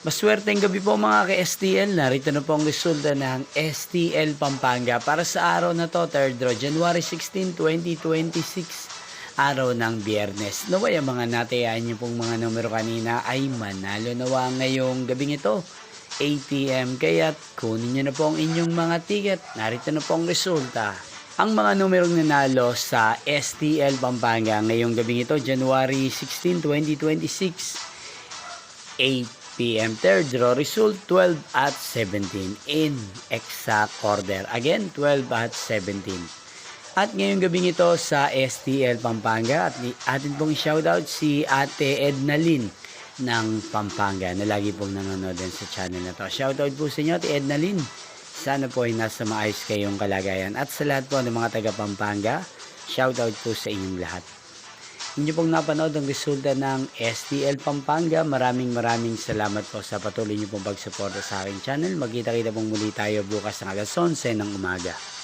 Maswerteng gabi po mga ka-STL. Narito na po ang resulta ng STL Pampanga para sa araw na to, 3rd draw, January 16, 2026, araw ng Biyernes. Naway ang mga natayaan niyo pong mga numero kanina ay manalo nawa ngayong gabing ito, 8 p.m. Kaya't kunin niyo na po ang inyong mga ticket. Narito na po ang resulta. Ang mga numerong nanalo sa STL Pampanga ngayong gabing ito, January 16, 2026, 8 p.m. Third draw result 12 at 17 in exact order. Again, 12 at 17. At ngayong gabing ito sa STL Pampanga, at atin pong shoutout si Ate Edna Lynn ng Pampanga na lagi pong nanonood din sa channel na to. Shoutout po sa inyo, Ate Edna Lynn. Sana po ay nasa maayos kayong kalagayan. At sa lahat po ng mga taga Pampanga, shoutout po sa inyong lahat. Inyo pong napanood ang resulta ng STL Pampanga. Maraming salamat po sa patuloy niyo pong pagsuporta sa aking channel. Magkita-kita pong muli tayo bukas ng alas 11 ng umaga.